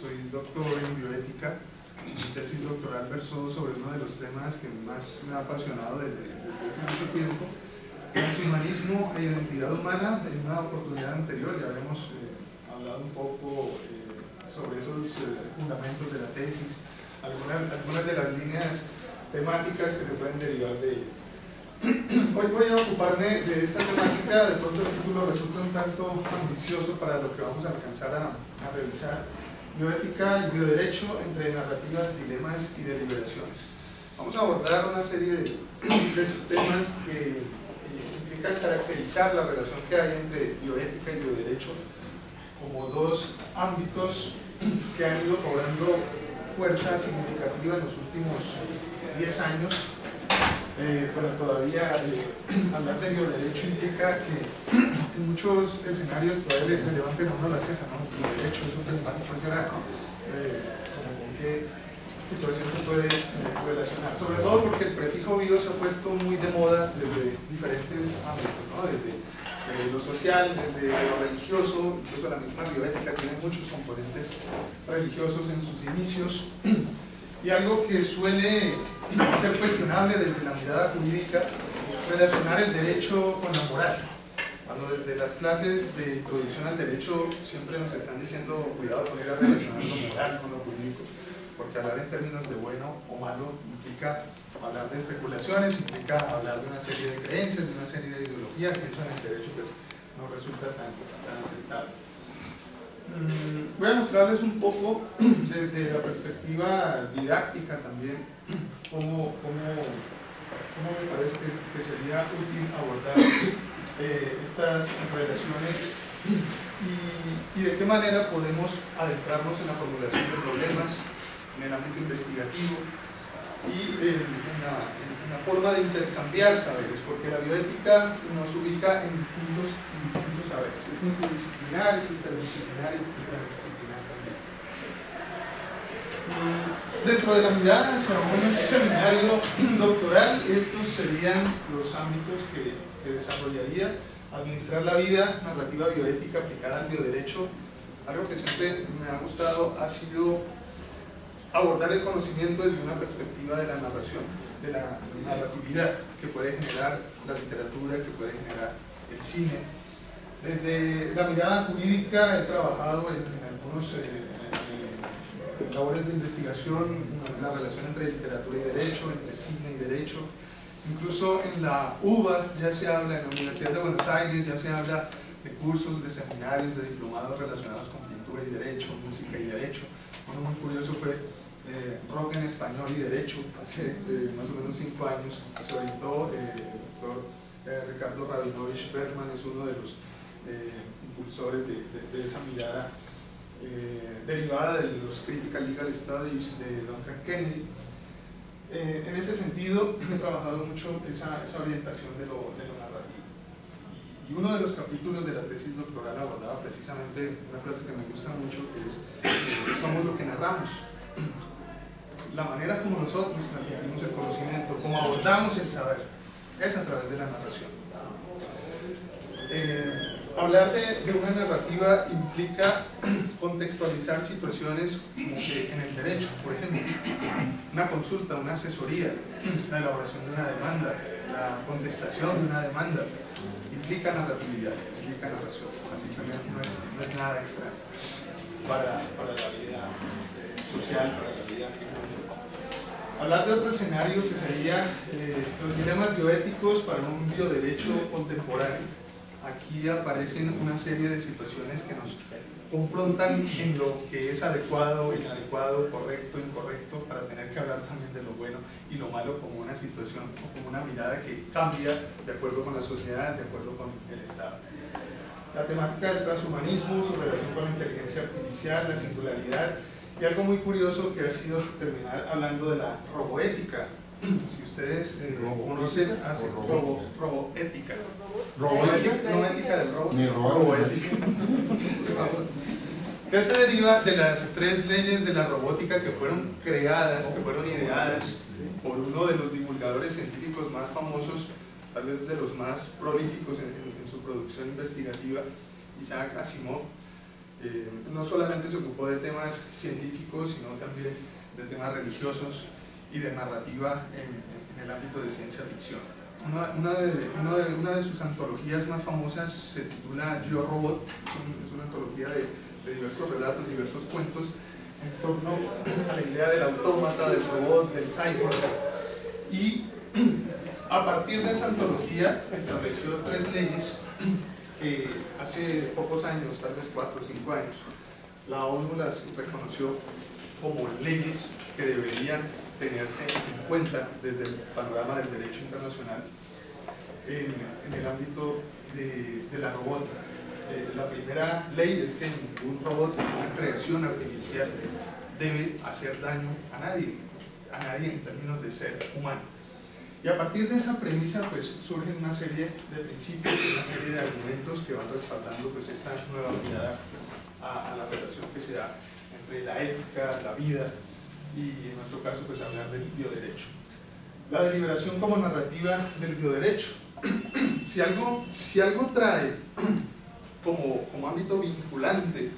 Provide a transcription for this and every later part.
soy doctor en bioética. Mi tesis doctoral versó sobre uno de los temas que más me ha apasionado desde hace mucho tiempo: transhumanismo e identidad humana. En una oportunidad anterior ya habíamos hablado un poco sobre esos fundamentos de la tesis, algunas de las líneas temáticas que se pueden derivar de ello. Hoy voy a ocuparme de esta temática. De pronto el título resulta un tanto ambicioso para lo que vamos a alcanzar a revisar: bioética y bioderecho entre narrativas, dilemas y deliberaciones. Vamos a abordar una serie de temas que implican caracterizar la relación que hay entre bioética y bioderecho como dos ámbitos que han ido cobrando fuerza significativa en los últimos 10 años. Pero todavía hablar de bioderecho implica que en muchos escenarios todavía se levanten a uno la ceja, ¿no? Bioderecho, eso es impresionante, ¿no? ¿Con qué situación se puede relacionar? Sobre todo porque el prefijo bio se ha puesto muy de moda desde diferentes ámbitos, ¿no? Desde lo social, desde lo religioso. Incluso la misma bioética tiene muchos componentes religiosos en sus inicios. Y algo que suele ser cuestionable desde la mirada jurídica, relacionar el derecho con la moral. Cuando desde las clases de introducción al derecho siempre nos están diciendo cuidado con ir a relacionar lo moral con lo jurídico, porque hablar en términos de bueno o malo implica hablar de especulaciones, implica hablar de una serie de creencias, de una serie de ideologías, y eso en el derecho pues no resulta tan aceptable. Voy a mostrarles un poco desde la perspectiva didáctica también cómo me parece que sería útil abordar estas relaciones y de qué manera podemos adentrarnos en la formulación de problemas en el ámbito investigativo y en la forma de intercambiar saberes, porque la bioética nos ubica en distintos saberes. Es multidisciplinar, es interdisciplinar y interdisciplinar también. Dentro de la mirada hacia un seminario doctoral, estos serían los ámbitos que desarrollaría: administrar la vida, narrativa bioética aplicada al bioderecho. Algo que siempre me ha gustado ha sido abordar el conocimiento desde una perspectiva de la narración, de la narratividad que puede generar la literatura, que puede generar el cine. Desde la mirada jurídica he trabajado en algunos labores de investigación, la relación entre literatura y derecho, entre cine y derecho. Incluso en la UBA ya se habla, en la Universidad de Buenos Aires ya se habla de cursos, de seminarios, de diplomados relacionados con pintura y derecho, música y derecho. Uno muy curioso fue rock en español y derecho. Hace más o menos 5 años se orientó el doctor Ricardo Rabinovich Berman, es uno de los impulsores de esa mirada derivada de los Critical Legal Studies de Duncan Kennedy. En ese sentido he trabajado mucho esa orientación de lo narrativo, y uno de los capítulos de la tesis doctoral abordaba precisamente una frase que me gusta mucho, que es somos lo que narramos. La manera como nosotros transmitimos el conocimiento, como abordamos el saber, es a través de la narración. Hablar de una narrativa implica contextualizar situaciones como que en el derecho, por ejemplo, una consulta, una asesoría, la elaboración de una demanda, la contestación de una demanda, implica narratividad, implica narración. Así que no es nada extraño para la vida social, para la vida económica. Hablar de otro escenario que sería los dilemas bioéticos para un bioderecho contemporáneo. Aquí aparecen una serie de situaciones que nos confrontan en lo que es adecuado, inadecuado, correcto, incorrecto, para tener que hablar también de lo bueno y lo malo como una situación o como una mirada que cambia de acuerdo con la sociedad, de acuerdo con el Estado. La temática del transhumanismo, su relación con la inteligencia artificial, la singularidad, y algo muy curioso que ha sido terminar hablando de la roboética. Si ustedes conocen, hace roboética. Roboética, no ética del robo, sino roboética. Que se deriva de las 3 leyes de la robótica que fueron creadas, que fueron ideadas por uno de los divulgadores científicos más famosos, tal vez de los más prolíficos en su producción investigativa, Isaac Asimov, No solamente se ocupó de temas científicos, sino también de temas religiosos y de narrativa en el ámbito de ciencia ficción. Una de sus antologías más famosas se titula Yo Robot, es una antología de diversos relatos, diversos cuentos en torno a la idea del autómata, del robot, del cyborg. Y a partir de esa antología estableció 3 leyes que hace pocos años, tal vez 4 o 5 años, la ONU las reconoció como leyes que deberían tenerse en cuenta desde el panorama del derecho internacional en el ámbito de la robótica. La primera ley es que ningún robot, ninguna creación artificial debe hacer daño a nadie en términos de ser humano. Y a partir de esa premisa pues surgen una serie de principios, una serie de argumentos que van respaldando pues esta nueva mirada a la relación que se da entre la ética, la vida y en nuestro caso pues hablar del bioderecho. La deliberación como narrativa del bioderecho. Si algo trae como ámbito vinculante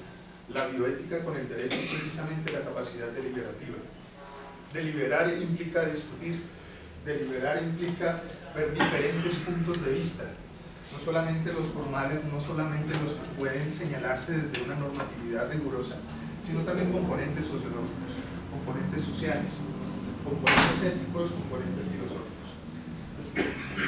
la bioética con el derecho es precisamente la capacidad deliberativa. Deliberar implica discutir, deliberar implica ver diferentes puntos de vista, no solamente los formales, no solamente los que pueden señalarse desde una normatividad rigurosa, sino también componentes sociológicos, componentes sociales, componentes éticos, componentes filosóficos.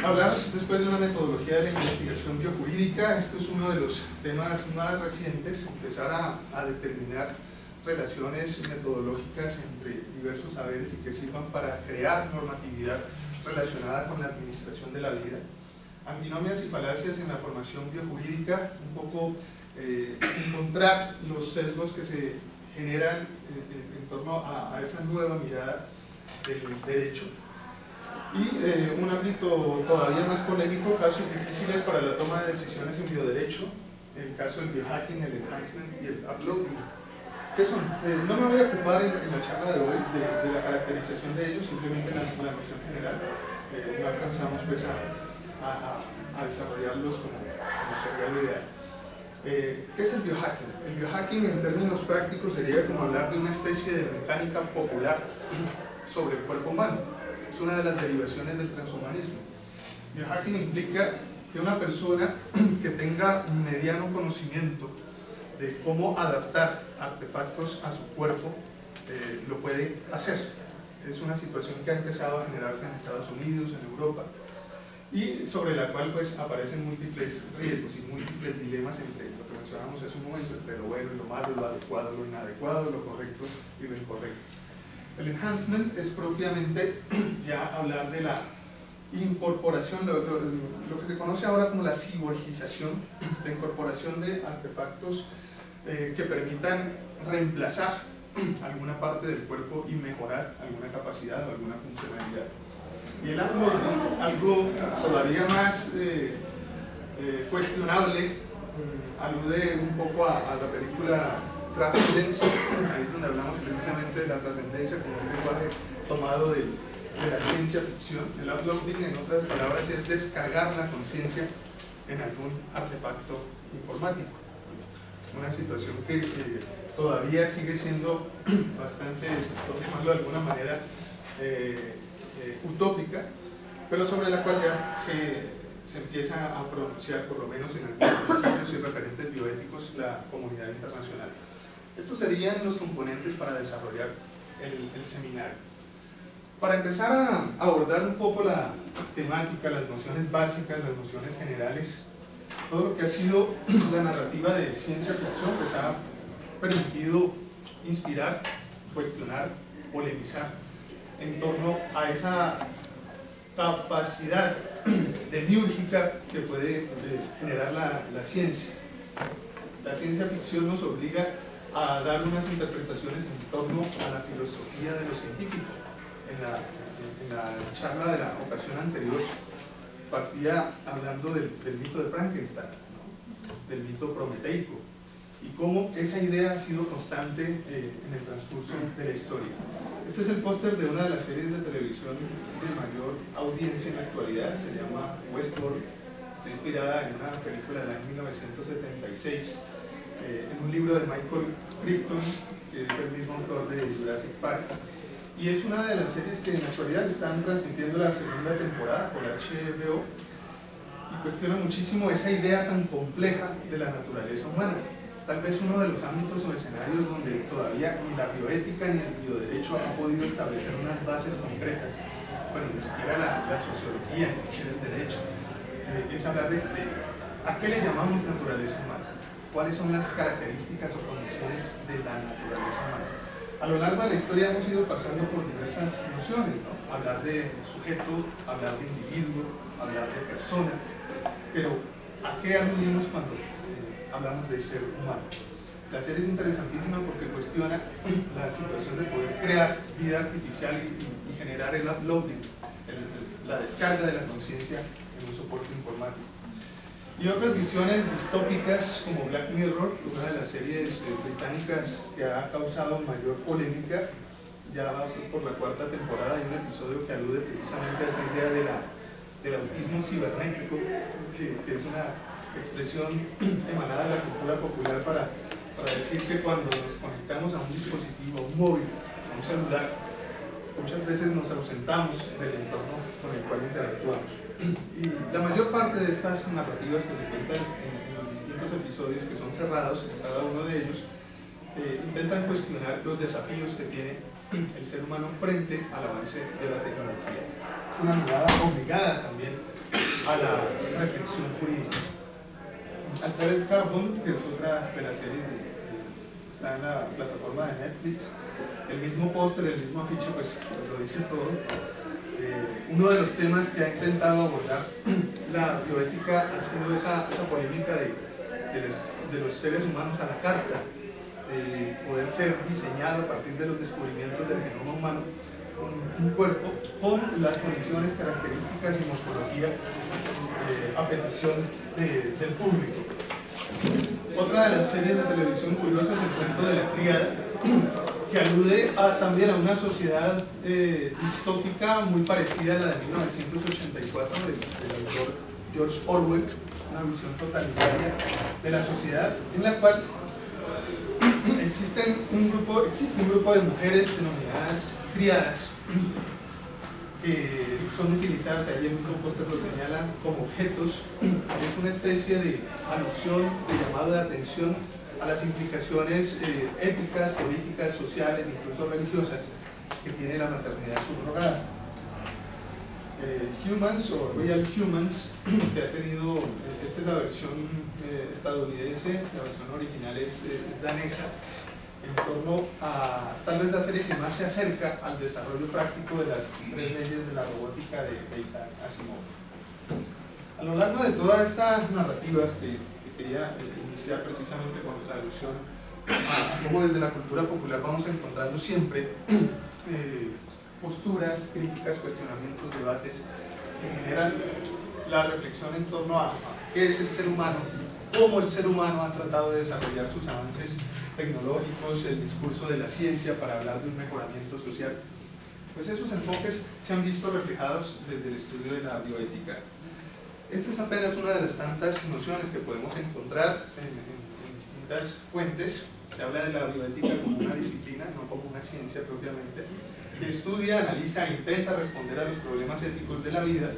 Hablar después de una metodología de la investigación biojurídica, esto es uno de los temas más recientes, empezar a determinar relaciones metodológicas entre diversos saberes y que sirvan para crear normatividad relacionada con la administración de la vida. Antinomias y falacias en la formación biojurídica, un poco encontrar los sesgos que se generan en torno a esa nueva mirada del derecho. Y un ámbito todavía más polémico, casos difíciles para la toma de decisiones en bioderecho, el caso del biohacking, el enhancement y el uploading. ¿Qué son? No me voy a ocupar en la charla de hoy de la caracterización de ellos, simplemente la noción general. No alcanzamos pues a desarrollarlos como sería lo ideal. ¿Qué es el biohacking? El biohacking en términos prácticos sería como hablar de una especie de mecánica popular sobre el cuerpo humano. Es una de las derivaciones del transhumanismo. Biohacking implica que una persona que tenga un mediano conocimiento de cómo adaptar artefactos a su cuerpo lo puede hacer. Es una situación que ha empezado a generarse en Estados Unidos, en Europa, y sobre la cual pues aparecen múltiples riesgos y múltiples dilemas entre lo que mencionamos hace un momento, entre lo bueno y lo malo, lo adecuado, lo inadecuado, lo correcto y lo incorrecto. El enhancement es propiamente ya hablar de la incorporación, lo que se conoce ahora como la ciborgización, la incorporación de artefactos que permitan reemplazar alguna parte del cuerpo y mejorar alguna capacidad o alguna funcionalidad. Y el uploading, algo todavía más cuestionable, alude un poco a la película Transcendence, ahí es donde hablamos precisamente de la trascendencia como un lenguaje tomado de la ciencia ficción. El uploading, en otras palabras, es descargar la conciencia en algún artefacto informático. Una situación que todavía sigue siendo bastante, por llamarlo de alguna manera, utópica, pero sobre la cual ya se empieza a pronunciar, por lo menos en algunos principios y referentes bioéticos, la comunidad internacional. Estos serían los componentes para desarrollar el seminario. Para empezar a abordar un poco la temática, las nociones básicas, las nociones generales, todo lo que ha sido la narrativa de ciencia ficción pues ha permitido inspirar, cuestionar, polemizar en torno a esa capacidad demiúrgica que puede generar la ciencia. La ciencia ficción nos obliga a dar unas interpretaciones en torno a la filosofía de lo científico. En la charla de la ocasión anterior partía hablando del mito de Frankenstein, ¿no? Del mito prometeico, y cómo esa idea ha sido constante en el transcurso de la historia. Este es el póster de una de las series de televisión de mayor audiencia en la actualidad, se llama Westworld, está inspirada en una película del año 1976, en un libro de Michael Crichton, que es el mismo autor de Jurassic Park, y es una de las series que en la actualidad están transmitiendo la segunda temporada por HBO, y cuestiona muchísimo esa idea tan compleja de la naturaleza humana. Tal vez uno de los ámbitos o escenarios donde todavía ni la bioética ni el bioderecho han podido establecer unas bases concretas, bueno, ni siquiera la sociología, ni siquiera el derecho, es hablar de a qué le llamamos naturaleza humana, cuáles son las características o condiciones de la naturaleza humana. A lo largo de la historia hemos ido pasando por diversas nociones, ¿no? Hablar de sujeto, hablar de individuo, hablar de persona, pero ¿a qué aludimos cuando hablamos de ser humano? La serie es interesantísima porque cuestiona la situación de poder crear vida artificial y generar el uploading, la descarga de la conciencia en un soporte informático. Y otras visiones distópicas como Black Mirror, una de las series británicas que ha causado mayor polémica, ya va por la cuarta temporada. Hay un episodio que alude precisamente a esa idea del autismo cibernético, que es una expresión emanada de la cultura popular para decir que cuando nos conectamos a un dispositivo, a un móvil, a un celular, muchas veces nos ausentamos del entorno con el cual interactuamos. Y la mayor parte de estas narrativas que se cuentan en los distintos episodios, que son cerrados en cada uno de ellos, intentan cuestionar los desafíos que tiene el ser humano frente al avance de la tecnología. Es una mirada obligada también a la reflexión jurídica. Altered Carbon, que es otra de las series que está en la plataforma de Netflix, el mismo póster, el mismo afiche, pues lo dice todo. Uno de los temas que ha intentado abordar la bioética ha sido esa polémica de los seres humanos a la carta, de poder ser diseñado a partir de los descubrimientos del genoma humano, un cuerpo con las condiciones, características y morfología a petición del público. Otra de las series de televisión curiosas es El cuento de la criada, que alude también a una sociedad distópica muy parecida a la de 1984 del autor George Orwell, una visión totalitaria de la sociedad en la cual existe un grupo de mujeres denominadas criadas que son utilizadas, ahí el mismo póster lo señala, como objetos. Es una especie de alusión, de llamado de atención a las implicaciones éticas, políticas, sociales, incluso religiosas, que tiene la maternidad subrogada. Humans o Real Humans, que ha tenido, esta es la versión estadounidense, la versión original es danesa, en torno a tal vez la serie que más se acerca al desarrollo práctico de las 3 leyes de la robótica de Isaac Asimov. A lo largo de toda esta narrativa que quería iniciar precisamente con la alusión a cómo desde la cultura popular vamos encontrando siempre posturas, críticas, cuestionamientos, debates que generan la reflexión en torno a qué es el ser humano, cómo el ser humano ha tratado de desarrollar sus avances tecnológicos, el discurso de la ciencia para hablar de un mejoramiento social. Pues esos enfoques se han visto reflejados desde el estudio de la bioética. Esta es apenas una de las tantas nociones que podemos encontrar en distintas fuentes. Se habla de la bioética como una disciplina, no como una ciencia propiamente, que estudia, analiza e intenta responder a los problemas éticos de la vida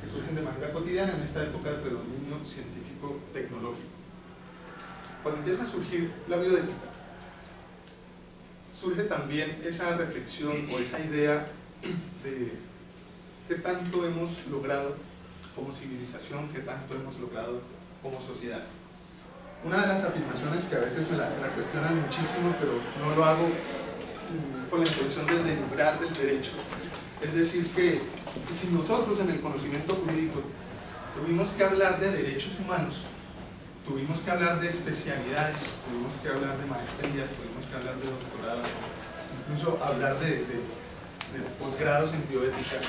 que surgen de manera cotidiana en esta época de predominio científico-tecnológico. Cuando empieza a surgir la bioética, surge también esa reflexión o esa idea de qué tanto hemos logrado como civilización, qué tanto hemos logrado como sociedad. Una de las afirmaciones que a veces me la cuestionan muchísimo, pero no lo hago con la intención de denigrar del derecho, es decir, que si nosotros en el conocimiento jurídico tuvimos que hablar de derechos humanos, tuvimos que hablar de especialidades, tuvimos que hablar de maestrías, tuvimos que hablar de doctorados, incluso hablar de posgrados en bioética,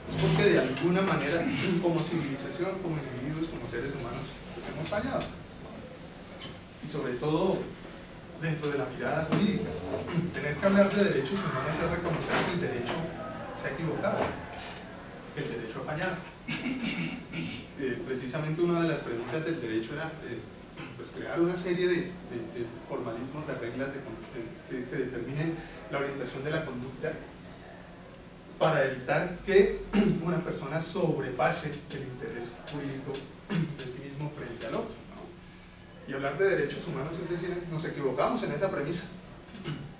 es porque de alguna manera, como civilización, como individuos, como seres humanos, pues hemos fallado. Y sobre todo, dentro de la mirada jurídica, tener que hablar de derechos humanos es reconocer que el derecho se ha equivocado, que el derecho ha fallado. Precisamente una de las premisas del derecho era pues crear una serie de formalismos, de reglas que determinen la orientación de la conducta para evitar que una persona sobrepase el interés jurídico de sí mismo frente al otro, ¿no? Y hablar de derechos humanos es decir, nos equivocamos en esa premisa,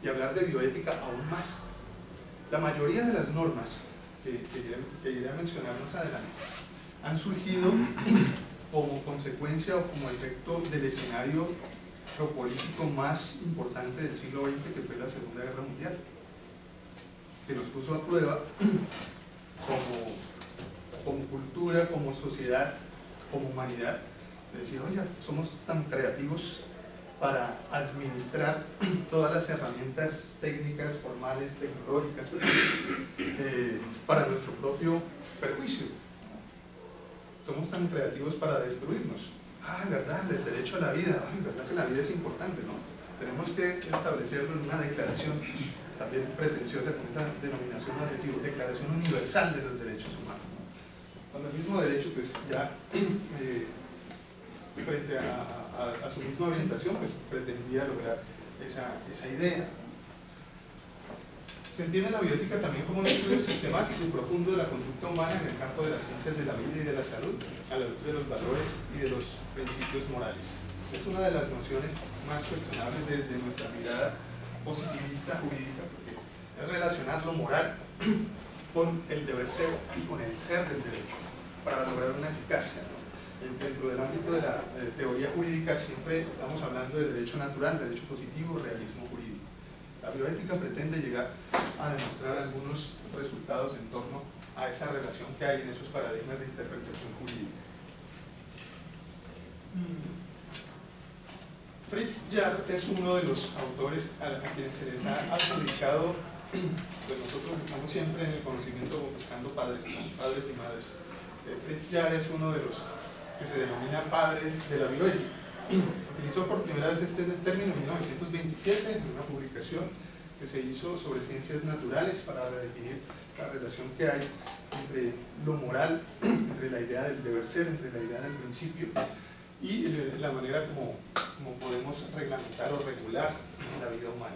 y hablar de bioética aún más. La mayoría de las normas que iré a mencionar más adelante han surgido como consecuencia o como efecto del escenario geopolítico más importante del siglo XX, que fue la Segunda Guerra Mundial, que nos puso a prueba como cultura, como sociedad, como humanidad, de decir, oiga, somos tan creativos para administrar todas las herramientas técnicas, formales, tecnológicas, para nuestro propio perjuicio. Somos tan creativos para destruirnos. Ah, verdad, el derecho a la vida, ay, verdad que la vida es importante, ¿no? Tenemos que establecerlo en una declaración también pretenciosa con esa denominación adjetiva, Declaración Universal de los Derechos Humanos, ¿no? Cuando el mismo derecho, pues ya frente a su misma orientación, pues pretendía lograr esa idea. Se entiende la bioética también como un estudio sistemático y profundo de la conducta humana en el campo de las ciencias de la vida y de la salud, a la luz de los valores y de los principios morales. Es una de las nociones más cuestionables desde nuestra mirada positivista jurídica, porque es relacionar lo moral con el deber ser y con el ser del derecho, para lograr una eficacia, ¿no? Dentro del ámbito de la teoría jurídica siempre estamos hablando de derecho natural, derecho positivo, realismo jurídico. La bioética pretende llegar a demostrar algunos resultados en torno a esa relación que hay en esos paradigmas de interpretación jurídica. Fritz Jarr es uno de los autores a quienes se les ha adjudicado, pues nosotros estamos siempre en el conocimiento buscando padres, ¿no? Padres y madres. Fritz Jarr es uno de los que se denomina padres de la bioética. Utilizó por primera vez este término en 1927 en una publicación que se hizo sobre ciencias naturales para definir la relación que hay entre lo moral, entre la idea del deber ser, entre la idea del principio y la manera como podemos reglamentar o regular la vida humana.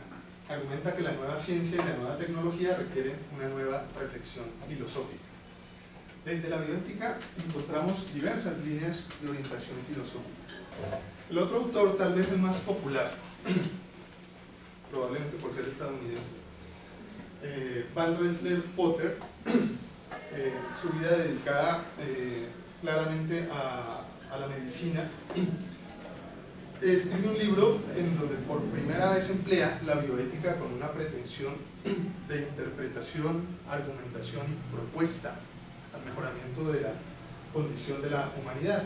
Argumenta que la nueva ciencia y la nueva tecnología requieren una nueva reflexión filosófica. Desde la bioética encontramos diversas líneas de orientación filosófica. El otro autor, tal vez el más popular, probablemente por ser estadounidense, Van Rensselaer Potter, su vida dedicada claramente a la medicina, escribe un libro en donde por primera vez emplea la bioética con una pretensión de interpretación, argumentación y propuesta al mejoramiento de la condición de la humanidad.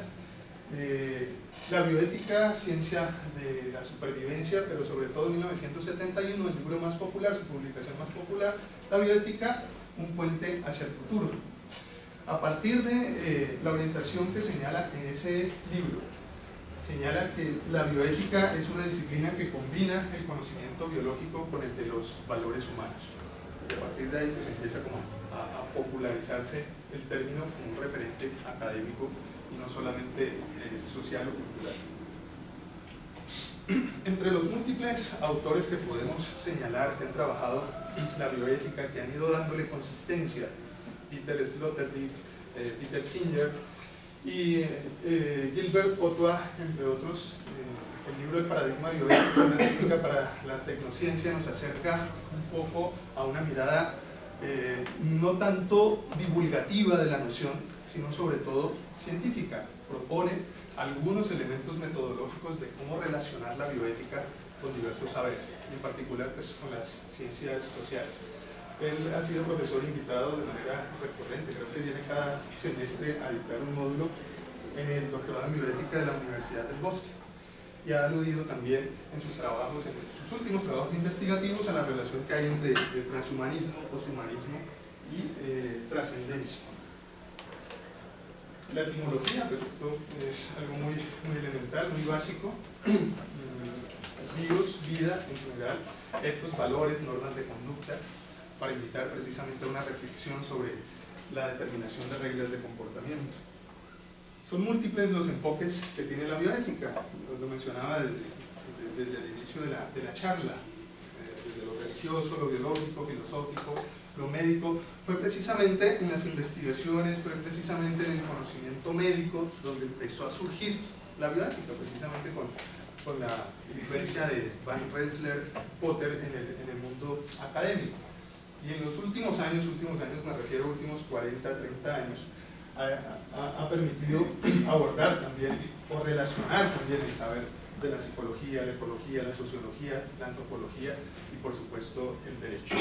La bioética, ciencia de la supervivencia, pero sobre todo en 1971, el libro más popular, su publicación más popular, la bioética, un puente hacia el futuro. A partir de la orientación que señala en ese libro, señala que la bioética es una disciplina que combina el conocimiento biológico con el de los valores humanos. Y a partir de ahí pues empieza como a popularizarse el término como un referente académico y no solamente social o cultural. Entre los múltiples autores que podemos señalar que han trabajado la bioética, que han ido dándole consistencia, Peter Sloterdijk, Peter Singer y Gilbert Ochoa, entre otros, el libro El paradigma bioético, una técnica para la tecnociencia, nos acerca un poco a una mirada no tanto divulgativa de la noción, sino sobre todo científica. Propone algunos elementos metodológicos de cómo relacionar la bioética con diversos saberes, en particular pues, con las ciencias sociales. Él ha sido profesor invitado de manera recurrente, creo que viene cada semestre a dictar un módulo en el doctorado en bioética de la Universidad del Bosque, y ha aludido también en sus trabajos, en sus últimos trabajos investigativos, a la relación que hay entre transhumanismo, poshumanismo y trascendencia. La etimología, pues esto es algo muy elemental, muy básico. Bios, vida en general, ethos, valores, normas de conducta, para invitar precisamente a una reflexión sobre la determinación de reglas de comportamiento. Son múltiples los enfoques que tiene la bioética, lo mencionaba desde el inicio de la charla, desde lo religioso, lo biológico, filosófico, lo médico. Fue precisamente en las investigaciones, fue precisamente en el conocimiento médico donde empezó a surgir la bioética, precisamente con la influencia de Van Rensselaer Potter en el mundo académico. Y en los últimos años me refiero a últimos 40, 30 años, ha permitido abordar también o relacionar también el saber de la psicología, la ecología, la sociología, la antropología y por supuesto el derecho.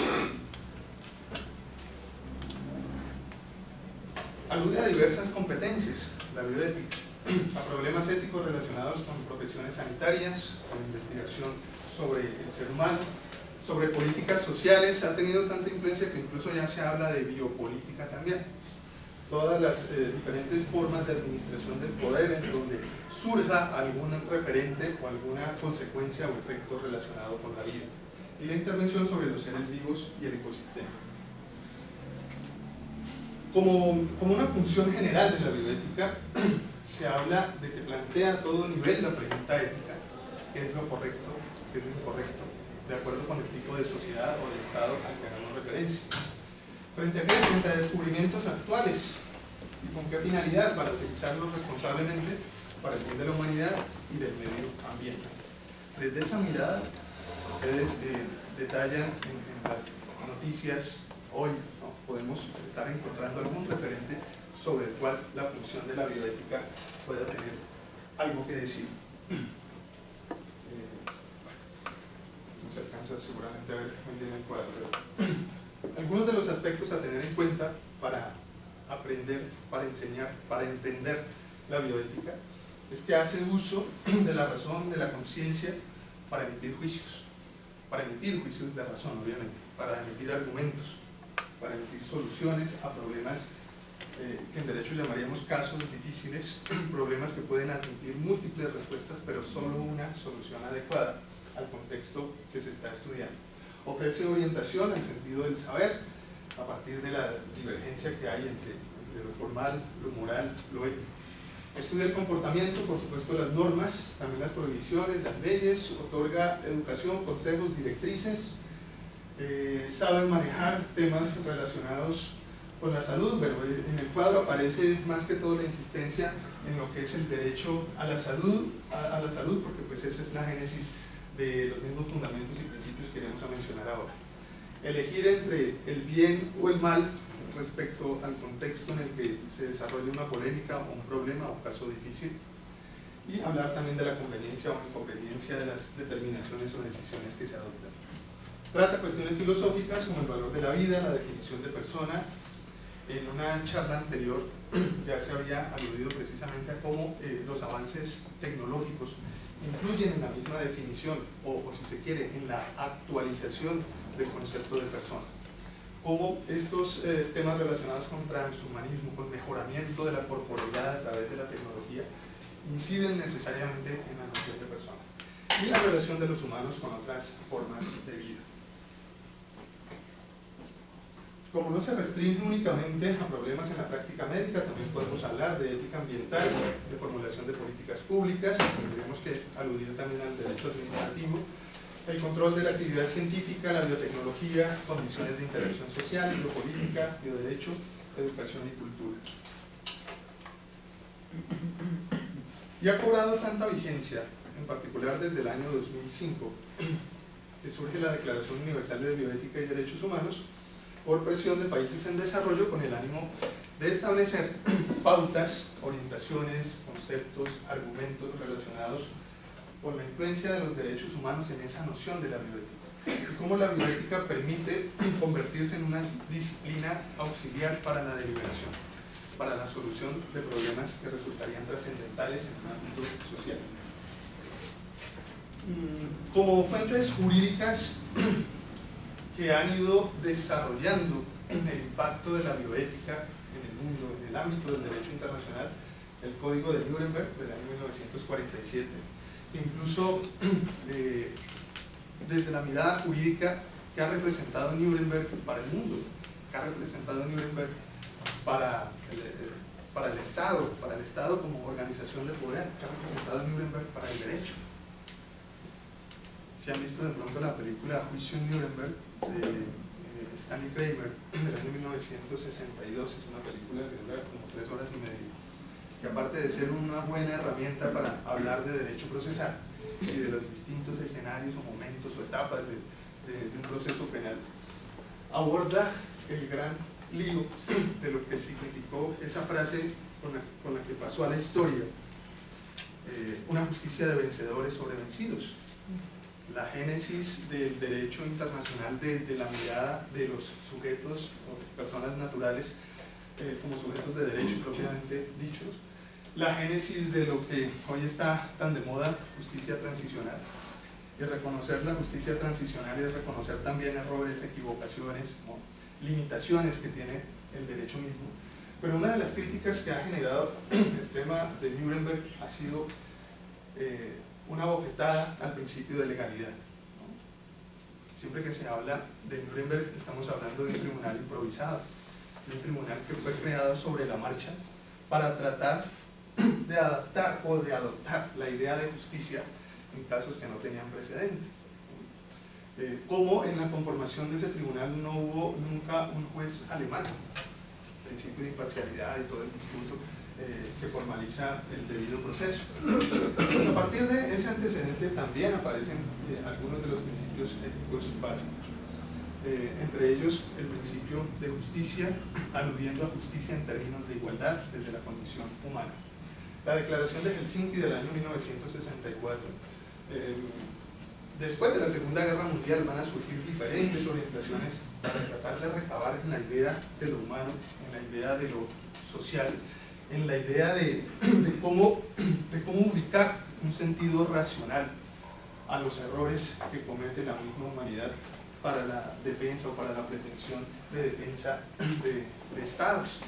Alude a diversas competencias, la bioética, a problemas éticos relacionados con profesiones sanitarias, con investigación sobre el ser humano, sobre políticas sociales. Ha tenido tanta influencia que incluso ya se habla de biopolítica también. Todas las diferentes formas de administración del poder en donde surja algún referente o alguna consecuencia o efecto relacionado con la vida, y la intervención sobre los seres vivos y el ecosistema. Como una función general de la bioética, se habla de que plantea a todo nivel la pregunta ética: ¿qué es lo correcto? ¿Qué es lo incorrecto? De acuerdo con el tipo de sociedad o de estado al que hagamos referencia. ¿Frente a descubrimientos actuales? ¿Y con qué finalidad? Para utilizarlos responsablemente para el bien de la humanidad y del medio ambiente. Desde esa mirada, ustedes detallan en las noticias hoy, ¿no? Podemos estar encontrando algún referente sobre el cual la función de la bioética pueda tener algo que decir. No se alcanza seguramente a ver muy bien el cuadro, pero algunos de los aspectos a tener en cuenta para aprender, para enseñar, para entender la bioética es que hace uso de la razón, de la conciencia, para emitir juicios de razón, obviamente, para emitir argumentos, para emitir soluciones a problemas que en derecho llamaríamos casos difíciles, problemas que pueden admitir múltiples respuestas, pero solo una solución adecuada al contexto que se está estudiando. Ofrece orientación en sentido del saber, a partir de la divergencia que hay entre lo formal, lo moral, lo ético. Estudia el comportamiento, por supuesto las normas, también las prohibiciones, las leyes, otorga educación, consejos, directrices, sabe manejar temas relacionados con la salud. Pero en el cuadro aparece más que todo la insistencia en lo que es el derecho a la salud, porque pues esa es la génesis de los mismos fundamentos y principios que iremos a mencionar ahora. Elegir entre el bien o el mal respecto al contexto en el que se desarrolla una polémica o un problema o un caso difícil, y hablar también de la conveniencia o inconveniencia de las determinaciones o decisiones que se adoptan. Trata cuestiones filosóficas como el valor de la vida, la definición de persona. En una charla anterior ya se había aludido precisamente a cómo los avances tecnológicos influyen en la misma definición o si se quiere, en la actualización del concepto de persona. Cómo estos temas relacionados con transhumanismo, con mejoramiento de la corporeidad a través de la tecnología, inciden necesariamente en la noción de persona y la relación de los humanos con otras formas de vida. Como no se restringe únicamente a problemas en la práctica médica, también podemos hablar de ética ambiental, de formulación de políticas públicas, tendríamos que aludir también al derecho administrativo, el control de la actividad científica, la biotecnología, condiciones de interacción social, biopolítica, bioderecho, educación y cultura. Y ha cobrado tanta vigencia, en particular desde el año 2005, que surge la Declaración Universal de Bioética y Derechos Humanos, por presión de países en desarrollo con el ánimo de establecer pautas, orientaciones, conceptos, argumentos relacionados con la influencia de los derechos humanos en esa noción de la bioética y cómo la bioética permite convertirse en una disciplina auxiliar para la deliberación, para la solución de problemas que resultarían trascendentales en un ámbito social. Como fuentes jurídicas que han ido desarrollando el impacto de la bioética en el mundo, en el ámbito del derecho internacional, el Código de Nuremberg del año 1947, incluso desde la mirada jurídica que ha representado Nuremberg para el mundo, que ha representado Nuremberg para para el Estado como organización de poder, que ha representado Nuremberg para el derecho. Si han visto de pronto la película Juicio en Nuremberg de Stanley Kramer del año 1962, es una película que dura como 3 horas y media, que aparte de ser una buena herramienta para hablar de derecho procesal y de los distintos escenarios o momentos o etapas de un proceso penal, aborda el gran lío de lo que significó esa frase con la que pasó a la historia, una justicia de vencedores sobre vencidos. La génesis del derecho internacional desde la mirada de los sujetos o personas naturales como sujetos de derecho propiamente dichos, la génesis de lo que hoy está tan de moda, justicia transicional. Y reconocer la justicia transicional es reconocer también errores, equivocaciones, ¿no?, limitaciones que tiene el derecho mismo. Pero una de las críticas que ha generado el tema de Nuremberg ha sido una bofetada al principio de legalidad, ¿no? Siempre que se habla de Nuremberg estamos hablando de un tribunal improvisado, de un tribunal que fue creado sobre la marcha para tratar de adaptar o de adoptar la idea de justicia en casos que no tenían precedente. Como en la conformación de ese tribunal no hubo nunca un juez alemán, principio de imparcialidad y todo el discurso que formaliza el debido proceso. Pues a partir de ese antecedente también aparecen algunos de los principios éticos básicos, entre ellos el principio de justicia, aludiendo a justicia en términos de igualdad desde la condición humana. La Declaración de Helsinki del año 1964, después de la Segunda Guerra Mundial van a surgir diferentes orientaciones para tratar de recabar en la idea de lo humano, en la idea de lo social, en la idea de cómo ubicar un sentido racional a los errores que comete la misma humanidad para la defensa o para la pretensión de defensa de estados,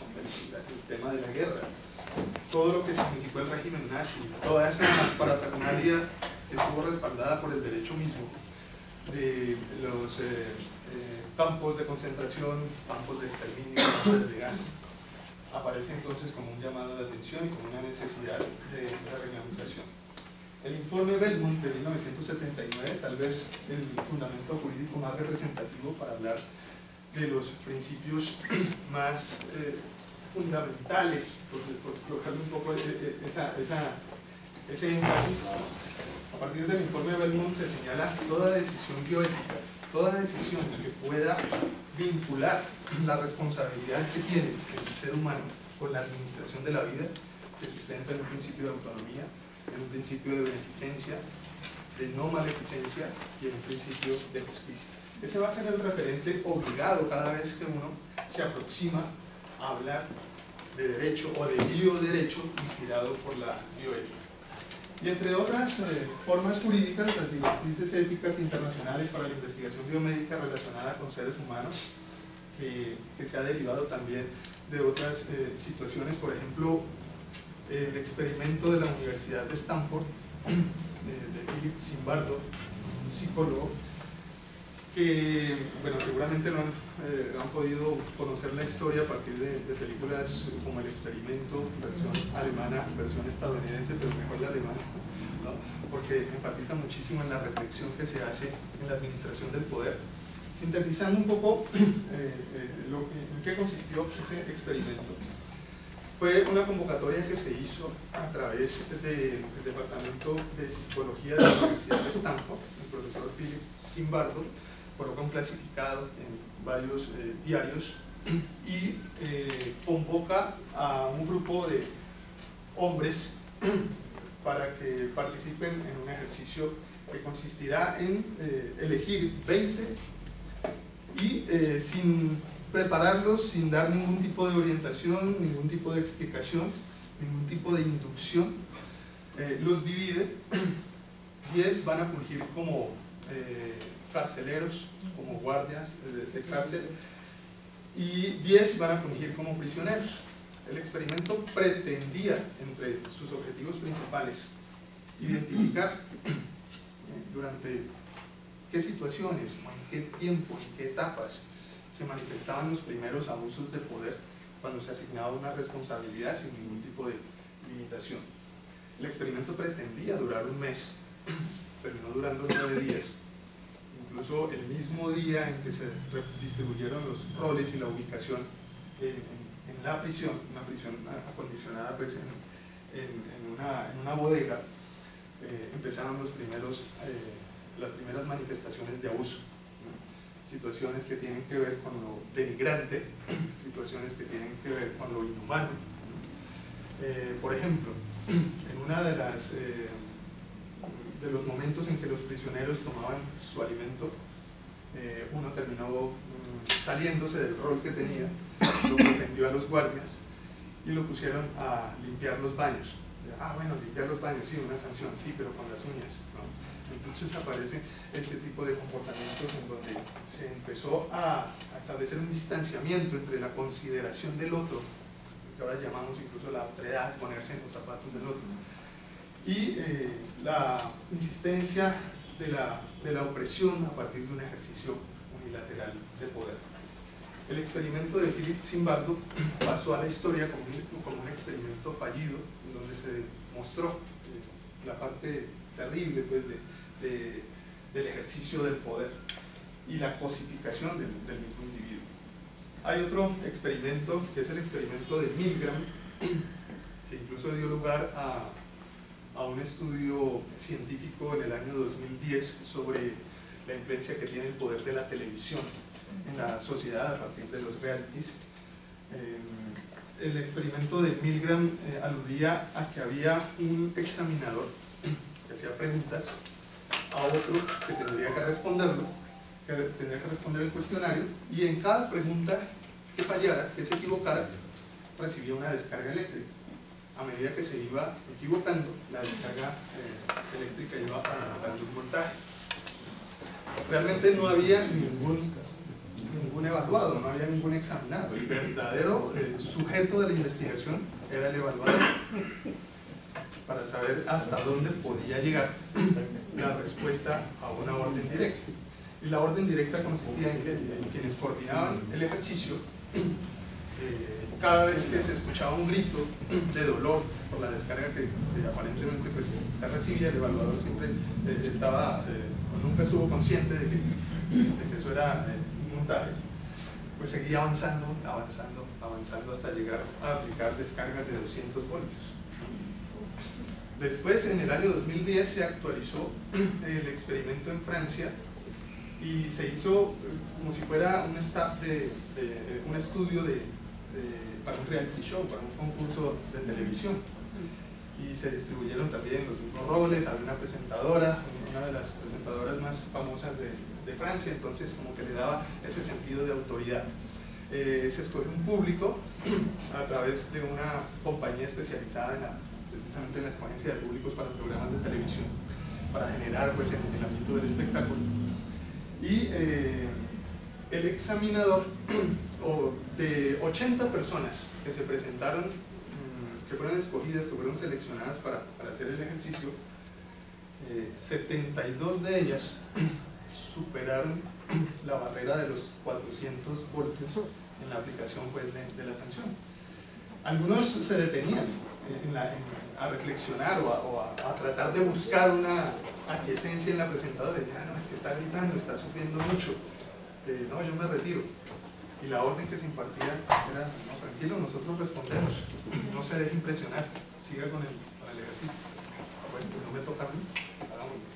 el tema de la guerra, todo lo que significó el régimen nazi, toda esa parafernalia que estuvo respaldada por el derecho mismo, de los campos de concentración, campos de exterminio, campos de gas, aparece entonces como un llamado de atención y como una necesidad de reglamentación. El informe Belmont de 1979, tal vez el fundamento jurídico más representativo para hablar de los principios más fundamentales, por colocarle un poco ese énfasis. A partir del informe Belmont se señala toda decisión bioética, toda decisión que pueda vincular la responsabilidad que tiene el ser humano con la administración de la vida, se sustenta en un principio de autonomía, en un principio de beneficencia, de no maleficencia y en un principio de justicia. Ese va a ser el referente obligado cada vez que uno se aproxima a hablar de derecho o de bioderecho inspirado por la bioética. Y entre otras formas jurídicas, las directrices éticas internacionales para la investigación biomédica relacionada con seres humanos, que se ha derivado también de otras situaciones, por ejemplo, el experimento de la Universidad de Stanford, de Philip Zimbardo, un psicólogo, que, bueno, seguramente no han podido conocer la historia a partir de películas como El Experimento, versión alemana, versión estadounidense, pero mejor la alemana, ¿no?, porque enfatiza muchísimo en la reflexión que se hace en la administración del poder. Sintetizando un poco en qué consistió ese experimento. Fue una convocatoria que se hizo a través del Departamento de Psicología de la Universidad de Stanford. El profesor Philip Zimbardo coloca un clasificado en varios diarios y convoca a un grupo de hombres para que participen en un ejercicio que consistirá en elegir 20 y sin prepararlos, sin dar ningún tipo de orientación, ningún tipo de explicación, ningún tipo de inducción, los divide. 10 van a fungir como carceleros, como guardias de cárcel, y 10 van a fungir como prisioneros. El experimento pretendía, entre sus objetivos principales, identificar durante qué situaciones, en qué tiempo, en qué etapas se manifestaban los primeros abusos de poder cuando se asignaba una responsabilidad sin ningún tipo de limitación. El experimento pretendía durar un mes, terminó durando 9 días. Incluso el mismo día en que se distribuyeron los roles y la ubicación en la prisión, una prisión acondicionada pues en una bodega, empezaron las primeras manifestaciones de abuso, ¿no? Situaciones que tienen que ver con lo denigrante, situaciones que tienen que ver con lo inhumano, ¿no? Por ejemplo, en una de los momentos en que los prisioneros tomaban su alimento, uno terminó saliéndose del rol que tenía, lo ofendió a los guardias y lo pusieron a limpiar los baños. Bueno, limpiar los baños, sí, una sanción, sí, pero con las uñas, ¿no? Entonces aparece ese tipo de comportamientos en donde se empezó a establecer un distanciamiento entre la consideración del otro, que ahora llamamos incluso la otredad, ponerse en los zapatos del otro, y la insistencia de la opresión a partir de un ejercicio unilateral de poder. El experimento de Philip Zimbardo pasó a la historia como un experimento fallido, en donde se mostró la parte terrible pues, del ejercicio del poder y la cosificación del mismo individuo. Hay otro experimento, que es el experimento de Milgram, que incluso dio lugar a un estudio científico en el año 2010 sobre la influencia que tiene el poder de la televisión en la sociedad a partir de los realities. El experimento de Milgram aludía a que había un examinador que hacía preguntas a otro que tendría que responderlo, que tendría que responder el cuestionario, y en cada pregunta que fallara, que se equivocara, recibía una descarga eléctrica. A medida que se iba equivocando, la descarga eléctrica iba aumentando un voltaje. Realmente no había ningún evaluado, no había ningún examinado. El verdadero sujeto de la investigación era el evaluador, para saber hasta dónde podía llegar la respuesta a una orden directa. Y la orden directa consistía en que quienes coordinaban el ejercicio, cada vez que se escuchaba un grito de dolor por la descarga que aparentemente pues, se recibía, el evaluador siempre nunca estuvo consciente de que eso era un montaje, pues seguía avanzando hasta llegar a aplicar descargas de 200 voltios. Después, en el año 2010, se actualizó el experimento en Francia y se hizo como si fuera un estudio para un reality show, para un concurso de televisión, y se distribuyeron también los mismos roles. Había una presentadora, una de las presentadoras más famosas de Francia, entonces como que le daba ese sentido de autoridad. Se escogió un público a través de una compañía especializada precisamente en la escogencia de públicos para programas de televisión, para generar pues, en el ámbito del espectáculo. Y el examinador, de 80 personas que se presentaron, que fueron escogidas, que fueron seleccionadas para hacer el ejercicio, 72 de ellas superaron la barrera de los 400 voltios en la aplicación pues, de la sanción. Algunos se detenían a reflexionar o a tratar de buscar una aquiescencia en la presentadora, y decían, no, es que está gritando, está sufriendo mucho, no, yo me retiro. Y la orden que se impartía era, no, tranquilo, nosotros respondemos, no se deje impresionar, siga con el ejercicio. Bueno, pues no me toca a mí, hagámoslo.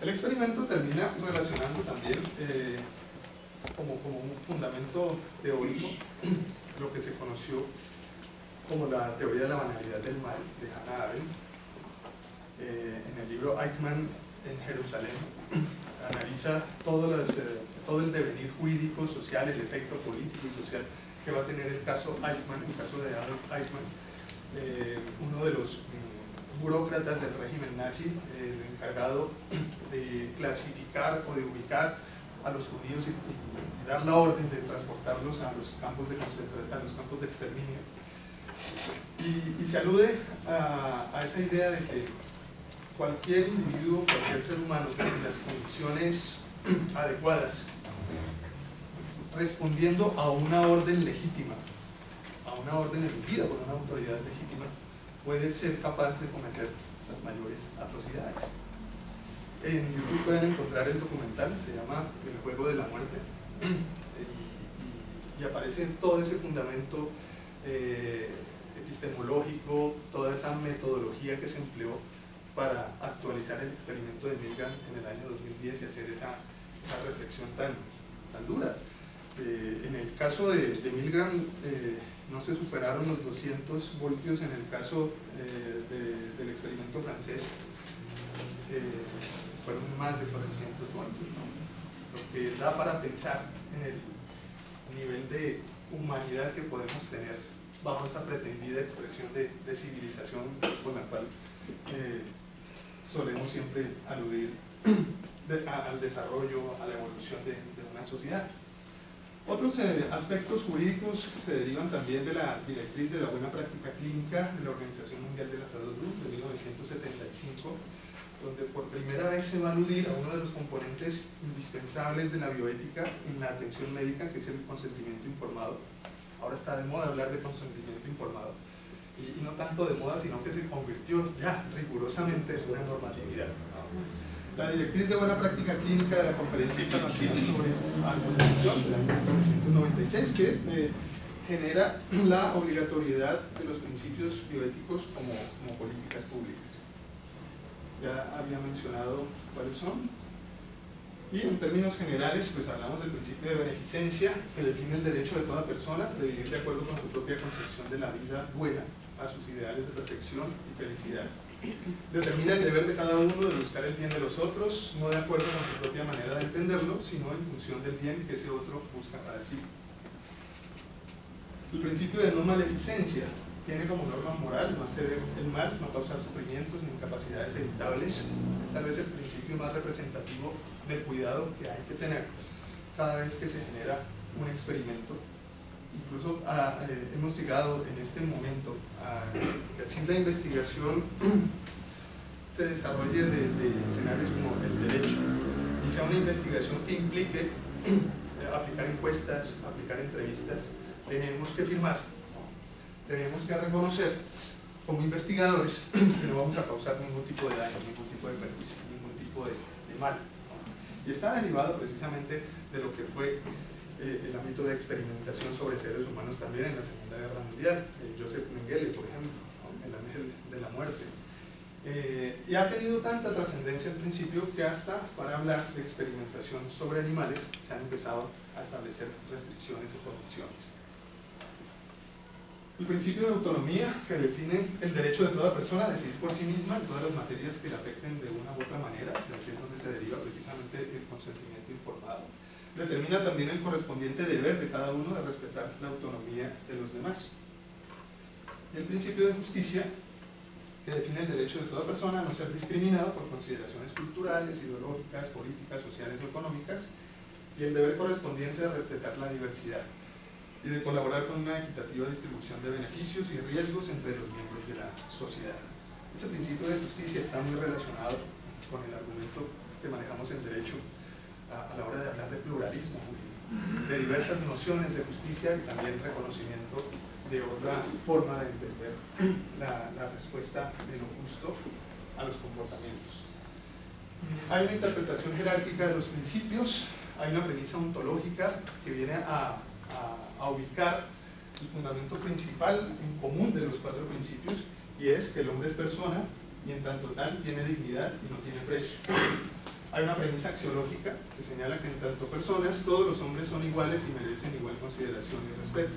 El experimento termina relacionando también como un fundamento teórico lo que se conoció como la teoría de la banalidad del mal de Hannah Arendt. En el libro Eichmann en Jerusalén analiza todo el devenir jurídico, social, el efecto político y social que va a tener el caso Eichmann, el caso de Adolf Eichmann, uno de los burócratas del régimen nazi, el encargado de clasificar o de ubicar a los judíos y dar la orden de transportarlos a los campos de concentración, a los campos de exterminio. Y se alude a esa idea de que cualquier individuo, cualquier ser humano en las condiciones adecuadas, respondiendo a una orden legítima, a una orden emitida por una autoridad legítima, puede ser capaz de cometer las mayores atrocidades. En YouTube pueden encontrar el documental, se llama El juego de la muerte, y aparece todo ese fundamento epistemológico, toda esa metodología que se empleó para actualizar el experimento de Milgram en el año 2010 y hacer esa reflexión tan dura. En el caso de Milgram no se superaron los 200 voltios en el caso del experimento francés, fueron más de 400 voltios, ¿no? Lo que da para pensar en el nivel de humanidad que podemos tener bajo esa pretendida expresión de civilización con la cual solemos siempre aludir al desarrollo, a la evolución de una sociedad. Otros aspectos jurídicos se derivan también de la directriz de la buena práctica clínica de la Organización Mundial de la Salud de 1975, donde por primera vez se va a aludir a uno de los componentes indispensables de la bioética en la atención médica, que es el consentimiento informado. Ahora está de moda hablar de consentimiento informado, y no tanto de moda, sino que se convirtió ya rigurosamente en una normatividad. La directriz de buena práctica clínica de la Conferencia Internacional sobre Armonización del año 1996, que genera la obligatoriedad de los principios bioéticos como políticas públicas. Ya había mencionado cuáles son. Y en términos generales, pues hablamos del principio de beneficencia, que define el derecho de toda persona de vivir de acuerdo con su propia concepción de la vida buena, a sus ideales de perfección y felicidad. Determina el deber de cada uno de buscar el bien de los otros, no de acuerdo con su propia manera de entenderlo, sino en función del bien que ese otro busca para sí. El principio de no maleficencia tiene como norma moral no hacer el mal, no causar sufrimientos ni incapacidades evitables. Es tal vez el principio más representativo del cuidado que hay que tener cada vez que se genera un experimento. Incluso hemos llegado en este momento a que así la investigación se desarrolle desde escenarios como el derecho y sea una investigación que implique aplicar encuestas, aplicar entrevistas. Tenemos que firmar, tenemos que reconocer como investigadores que no vamos a causar ningún tipo de daño, ningún tipo de perjuicio, ningún tipo de mal, ¿no? Y está derivado precisamente de lo que fue el ámbito de experimentación sobre seres humanos también en la Segunda Guerra Mundial, Joseph Mengele, por ejemplo, ¿no? El ángel de la muerte. Y ha tenido tanta trascendencia al principio que hasta para hablar de experimentación sobre animales se han empezado a establecer restricciones y prohibiciones. El principio de autonomía, que define el derecho de toda persona a decidir por sí misma en todas las materias que le afecten de una u otra manera, de aquí es donde se deriva precisamente el consentimiento informado. Determina también el correspondiente deber de cada uno de respetar la autonomía de los demás. Y el principio de justicia, que define el derecho de toda persona a no ser discriminado por consideraciones culturales, ideológicas, políticas, sociales o económicas, y el deber correspondiente de respetar la diversidad y de colaborar con una equitativa distribución de beneficios y riesgos entre los miembros de la sociedad. Ese principio de justicia está muy relacionado con el argumento que manejamos en derecho a la hora de hablar de pluralismo, de diversas nociones de justicia y también reconocimiento de otra forma de entender la respuesta de lo justo a los comportamientos. Hay una interpretación jerárquica de los principios, hay una premisa ontológica que viene a ubicar el fundamento principal en común de los cuatro principios, y es que el hombre es persona y en tanto tal tiene dignidad y no tiene precio. Hay una premisa axiológica que señala que en tanto personas todos los hombres son iguales y merecen igual consideración y respeto.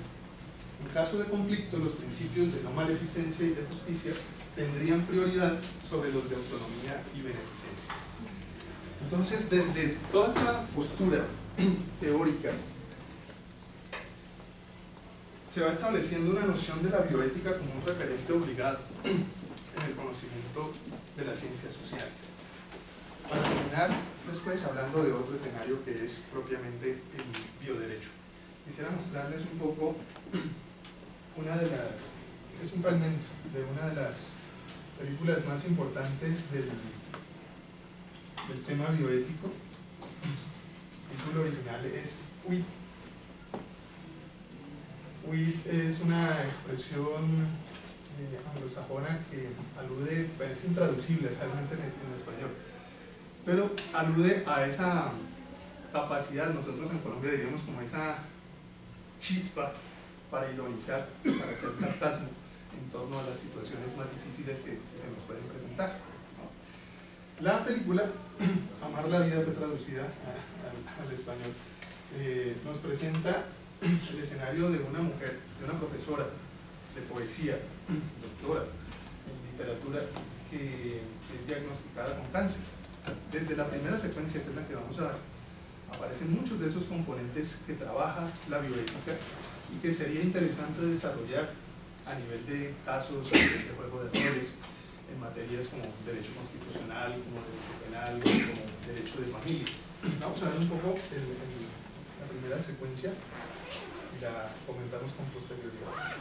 En caso de conflicto, los principios de no maleficencia y de justicia tendrían prioridad sobre los de autonomía y beneficencia. Entonces, desde toda esta postura teórica se va estableciendo una noción de la bioética como un referente obligado en el conocimiento de las ciencias sociales. Para terminar, después hablando de otro escenario que es propiamente el bioderecho. Quisiera mostrarles un poco es un fragmento de una de las películas más importantes del tema bioético. El título original es Huir es una expresión anglosajona que alude, es intraducible realmente en español, pero alude a esa capacidad, nosotros en Colombia diríamos como esa chispa para ironizar, para hacer sarcasmo en torno a las situaciones más difíciles que se nos pueden presentar, ¿no? La película Amar la vida fue traducida al español, nos presenta el escenario de una mujer, de una profesora de poesía, doctora en literatura, que es diagnosticada con cáncer. Desde la primera secuencia, que es la que vamos a ver, aparecen muchos de esos componentes que trabaja la bioética y que sería interesante desarrollar a nivel de casos, a nivel de juego de roles, en materias como derecho constitucional, como derecho penal, como derecho de familia. Vamos a ver un poco la primera secuencia y la comentamos con posterioridad.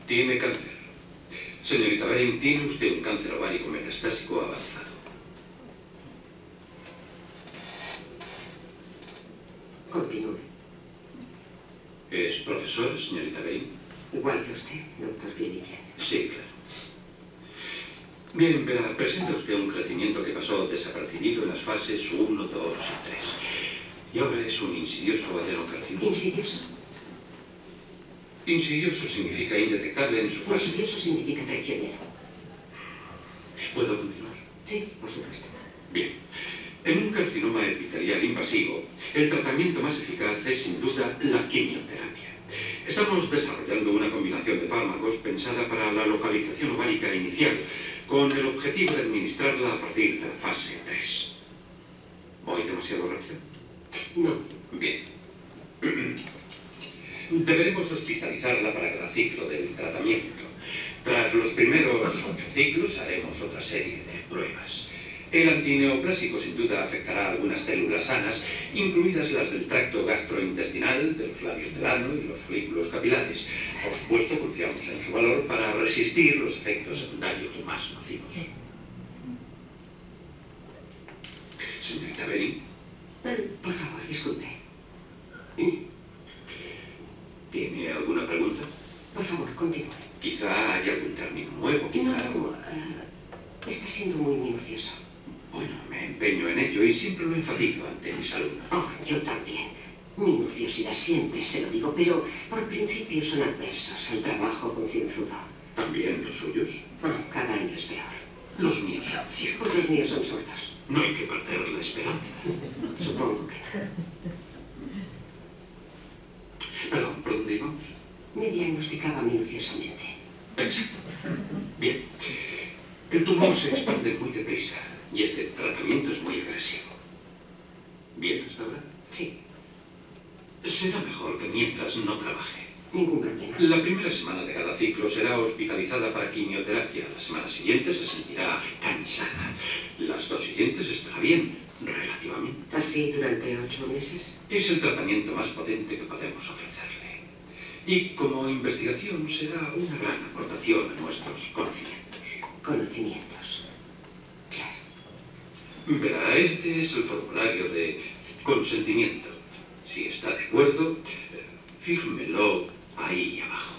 Tiene cáncer. Señorita Bering, tiene usted un cáncer ovárico metastásico avanzado. Continúe. ¿Es profesora, señorita Bering? Igual que usted, doctor Gilligan. Sí, claro. Bien, verá, presenta usted un crecimiento que pasó desapercibido en las fases 1, 2 y 3. Y ahora es un insidioso adenocarcinoma. ¿Insidioso? Insidioso significa indetectable en su fase. Insidioso significa traicionero. ¿Puedo continuar? Sí, por supuesto. Bien. En un carcinoma epitelial invasivo, el tratamiento más eficaz es sin duda la quimioterapia. Estamos desarrollando una combinación de fármacos pensada para la localización ovárica inicial, con el objetivo de administrarla a partir de la fase 3. ¿Voy demasiado rápido? No. Bien. Deberemos hospitalizarla para cada ciclo del tratamiento. Tras los primeros 8 ciclos haremos otra serie de pruebas. El antineoplásico sin duda afectará a algunas células sanas, incluidas las del tracto gastrointestinal, de los labios del ano y los folículos capilares. Por supuesto, confiamos en su valor para resistir los efectos secundarios más nocivos. Señorita Bering. Por favor, disculpe. ¿Tiene alguna pregunta? Por favor, continúe. Quizá haya algún término nuevo, quizá... No, está siendo muy minucioso. Bueno, me empeño en ello y siempre lo enfatizo ante mis alumnos. Oh, yo también. Minuciosidad siempre se lo digo, pero por principio son adversos al trabajo concienzudo. ¿También los suyos? Oh, cada año es peor. Los míos son ciegos. Pues los míos son sordos. No hay que perder la esperanza. Supongo que no. Perdón, ¿por dónde íbamos? Me diagnosticaba minuciosamente. Exacto. Bien. El tumor se expande muy deprisa y este tratamiento es muy agresivo. ¿Bien hasta ahora? Sí, Será mejor que mientras no trabaje. ningún problema. La primera semana de cada ciclo será hospitalizada para quimioterapia. La semana siguiente se sentirá cansada. Las 2 siguientes estará bien, relativamente. ¿Así durante 8 meses? Es el tratamiento más potente que podemos ofrecerle. Y como investigación será una gran aportación a nuestros conocimientos. Conocimientos. Claro. Verá, este es el formulario de consentimiento. Si está de acuerdo, fírmelo ahí abajo.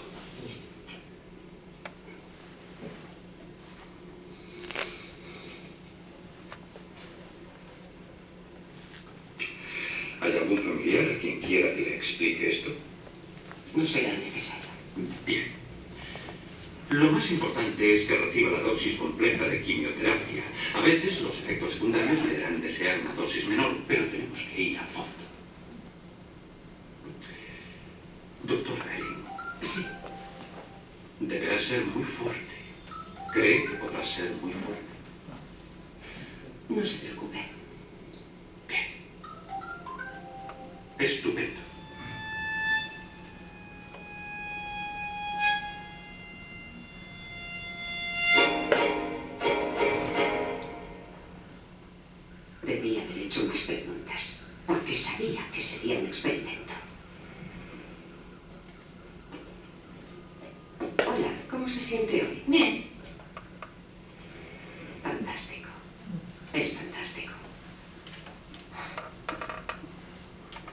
¿Hay algún familiar a quien quiera que le explique esto? No será necesario. Bien. Lo más importante es que reciba la dosis completa de quimioterapia. A veces los efectos secundarios le harán desear una dosis menor, pero tenemos que ir a fondo. Doctor Bering. Sí. Deberá ser muy fuerte. ¿Cree que podrá ser muy fuerte? No se preocupe. Bien. Estupendo. se siente hoy? Bien. Fantástico. Es fantástico.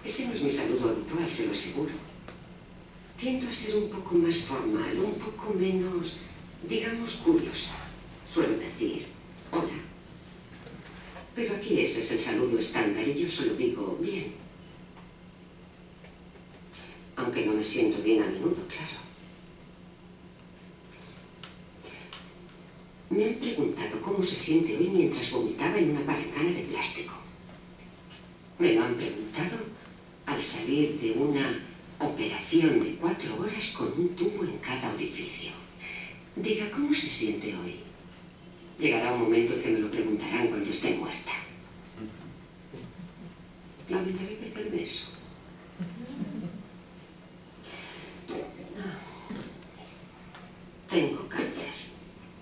Ese no es mi saludo habitual, se lo aseguro. Tiendo a ser un poco más formal, un poco menos, digamos, curiosa. Suelo decir, hola. Pero aquí ese es el saludo estándar y yo solo digo, bien. Aunque no me siento bien a menudo, claro. Me han preguntado cómo se siente hoy mientras vomitaba en una palangana de plástico. Me lo han preguntado al salir de una operación de 4 horas con un tubo en cada orificio. Diga, ¿cómo se siente hoy? Llegará un momento en que me lo preguntarán cuando esté muerta. Lamentaré perderme eso. Tengo cáncer.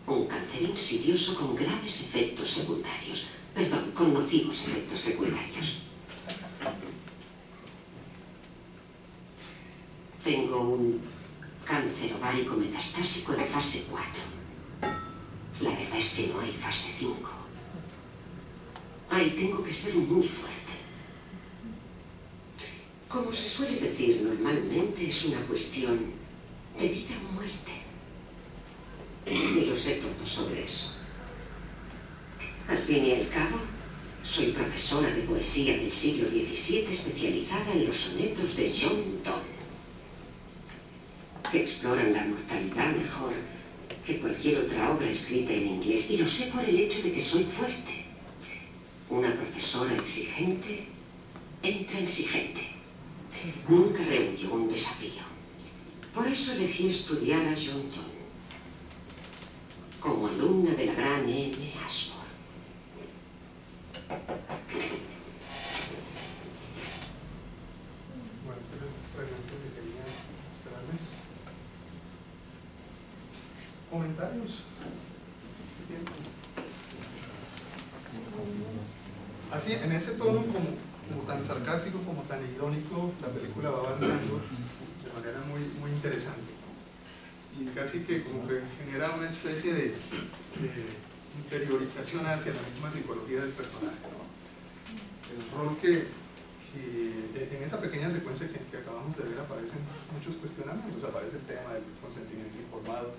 Un cáncer insidioso con graves efectos secundarios. Perdón, con nocivos efectos secundarios. Tengo un cáncer ovárico metastásico en fase 4. La verdad es que no hay fase 5. Ahí tengo que ser muy fuerte. Como se suele decir normalmente, es una cuestión de vida o muerte. Y lo sé todo sobre eso. Al fin y al cabo, soy profesora de poesía del siglo XVII especializada en los sonetos de John Donne, que exploran la mortalidad mejor que cualquier otra obra escrita en inglés. Y lo sé por el hecho de que soy fuerte. Una profesora exigente e intransigente. Nunca rehuyó un desafío. Por eso elegí estudiar a John Donne como alumna de la gran M. Ashford. Bueno, ese era el fragmento que quería mostrarles. ¿Comentarios? ¿Qué piensan? Así, en ese tono como tan sarcástico, como tan irónico, la película va avanzando de manera muy interesante. Y casi que como que genera una especie de interiorización hacia la misma psicología del personaje, ¿no? El rol que en esa pequeña secuencia que acabamos de ver aparecen muchos cuestionamientos. Aparece el tema del consentimiento informado,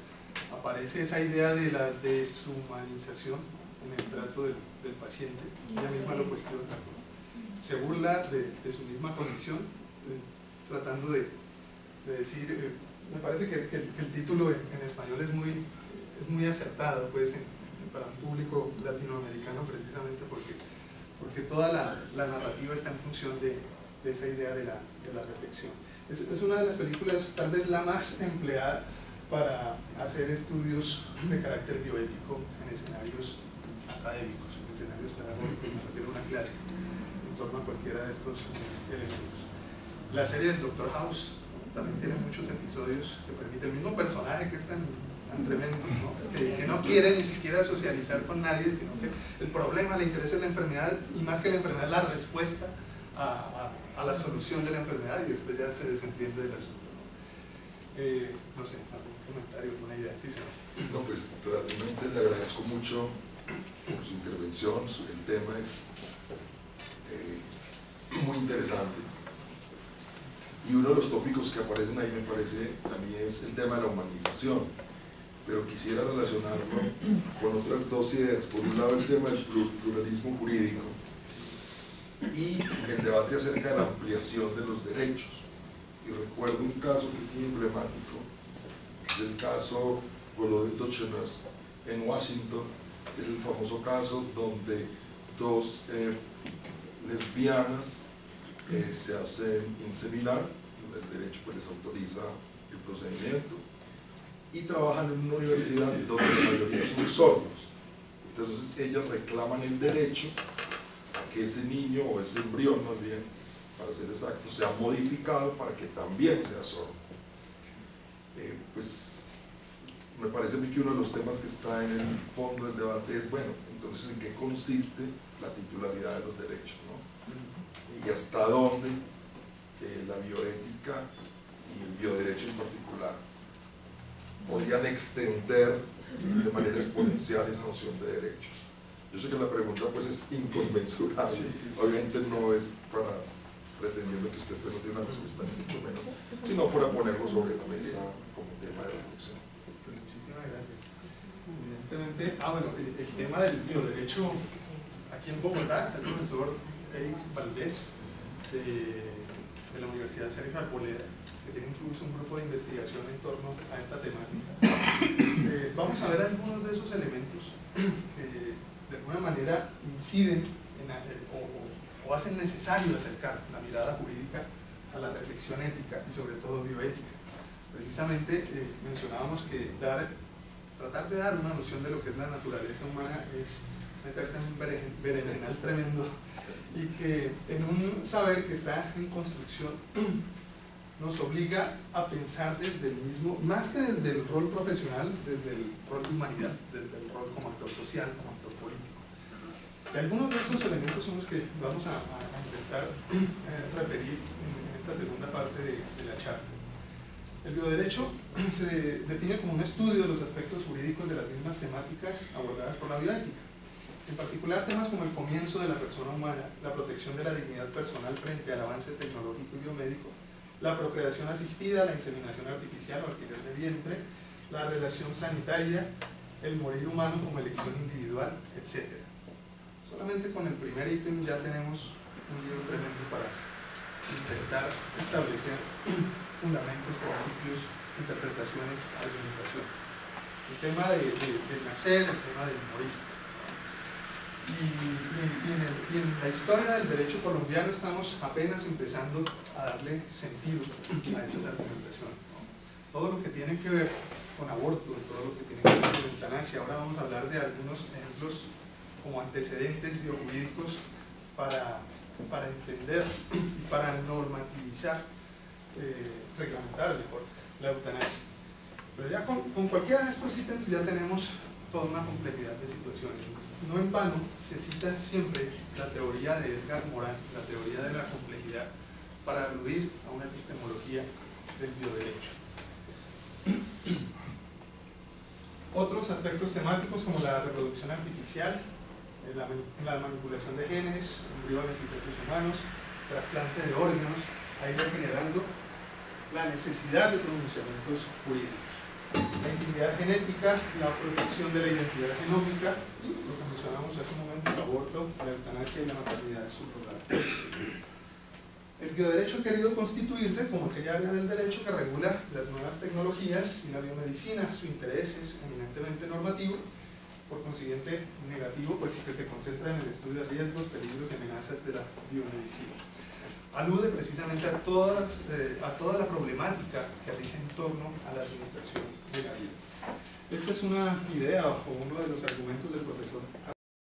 aparece esa idea de la deshumanización en el trato del paciente. Ella misma lo cuestiona, se burla de su misma condición, tratando de decir, me parece que el título en español es muy acertado, pues, para un público latinoamericano, precisamente porque toda la narrativa está en función de esa idea de la reflexión. Es una de las películas, tal vez la más empleada para hacer estudios de carácter bioético en escenarios académicos, en escenarios pedagógicos, me refiero a una clase, en torno a cualquiera de estos elementos. La serie del Dr. House también tiene muchos episodios que permiten, el mismo personaje que es tan tremendo, ¿no? Que no quiere ni siquiera socializar con nadie, sino que el problema le interesa la enfermedad, y más que la enfermedad, la respuesta a la solución de la enfermedad, y después ya se desentiende del asunto, ¿no? No sé, algún comentario, alguna idea. Sí, señor. No, pues realmente le agradezco mucho por su intervención. El tema es muy interesante. Y uno de los tópicos que aparecen ahí, me parece, a mí es el tema de la humanización. Pero quisiera relacionarlo con otras dos ideas. Por un lado, el tema del pluralismo jurídico y el debate acerca de la ampliación de los derechos. Y recuerdo un caso que es muy emblemático, que es el caso Golodetocheners en Washington. Es el famoso caso donde dos lesbianas se hacen inseminar, el derecho pues les autoriza el procedimiento, y trabajan en una universidad donde la mayoría son sordos. Entonces ellas reclaman el derecho a que ese niño o ese embrión, más bien, para ser exacto, sea modificado para que también sea sordo. Pues me parece a mí que uno de los temas que está en el fondo del debate es, bueno, entonces en qué consiste la titularidad de los derechos, ¿no? Y hasta dónde la bioética y el bioderecho en particular podrían extender de manera exponencial la noción de derechos. Yo sé que la pregunta pues es inconmensurable, obviamente no es para pretendiendo que usted pues, no tiene una respuesta ni mucho menos, sino para ponerlo sobre la mesa como tema de reflexión. Muchísimas gracias. Evidentemente, bueno, el tema del bioderecho, aquí en Bogotá está el profesor Eric Valdés de la Universidad Sergio Arboleda, que tiene incluso un grupo de investigación en torno a esta temática. Vamos a ver algunos de esos elementos que de alguna manera inciden o hacen necesario acercar la mirada jurídica a la reflexión ética y sobre todo bioética. Precisamente mencionábamos que tratar de dar una noción de lo que es la naturaleza humana es meterse en un berenjenal tremendo, y que en un saber que está en construcción nos obliga a pensar desde el mismo, más que desde el rol profesional, desde el rol de humanidad, desde el rol como actor social, como actor político. Y algunos de estos elementos son los que vamos a intentar referir en esta segunda parte de la charla. El bioderecho se define como un estudio de los aspectos jurídicos de las mismas temáticas abordadas por la bioética. En particular, temas como el comienzo de la persona humana, la protección de la dignidad personal frente al avance tecnológico y biomédico, la procreación asistida, la inseminación artificial o alquiler de vientre, la relación sanitaria, el morir humano como elección individual, etc. Solamente con el primer ítem ya tenemos un lío tremendo para intentar establecer fundamentos, principios, interpretaciones, argumentaciones. El tema de nacer, el tema de morir. Y en la historia del derecho colombiano estamos apenas empezando a darle sentido a esas argumentaciones, ¿no? Todo lo que tiene que ver con aborto, todo lo que tiene que ver con eutanasia. Ahora vamos a hablar de algunos ejemplos como antecedentes biojurídicos para entender y para normativizar, reglamentar mejor la eutanasia. Pero ya con cualquiera de estos ítems ya tenemos toda una complejidad de situaciones. No en vano se cita siempre la teoría de Edgar Morin, la teoría de la complejidad, para aludir a una epistemología del bioderecho. Otros aspectos temáticos como la reproducción artificial, la manipulación de genes, embriones y fetos humanos, trasplante de órganos, ha ido generando la necesidad de pronunciamientos jurídicos. La intimidad genética, la protección de la identidad genómica y lo que mencionamos hace un momento, el aborto, la eutanasia y la maternidad subrogada. El bioderecho ha querido constituirse como aquella área del derecho que regula las nuevas tecnologías y la biomedicina. Su interés es eminentemente normativo, por consiguiente negativo, puesto que se concentra en el estudio de riesgos, peligros y amenazas de la biomedicina. Alude precisamente a toda la problemática que rige en torno a la administración de la vida. Esta es una idea o uno de los argumentos del profesor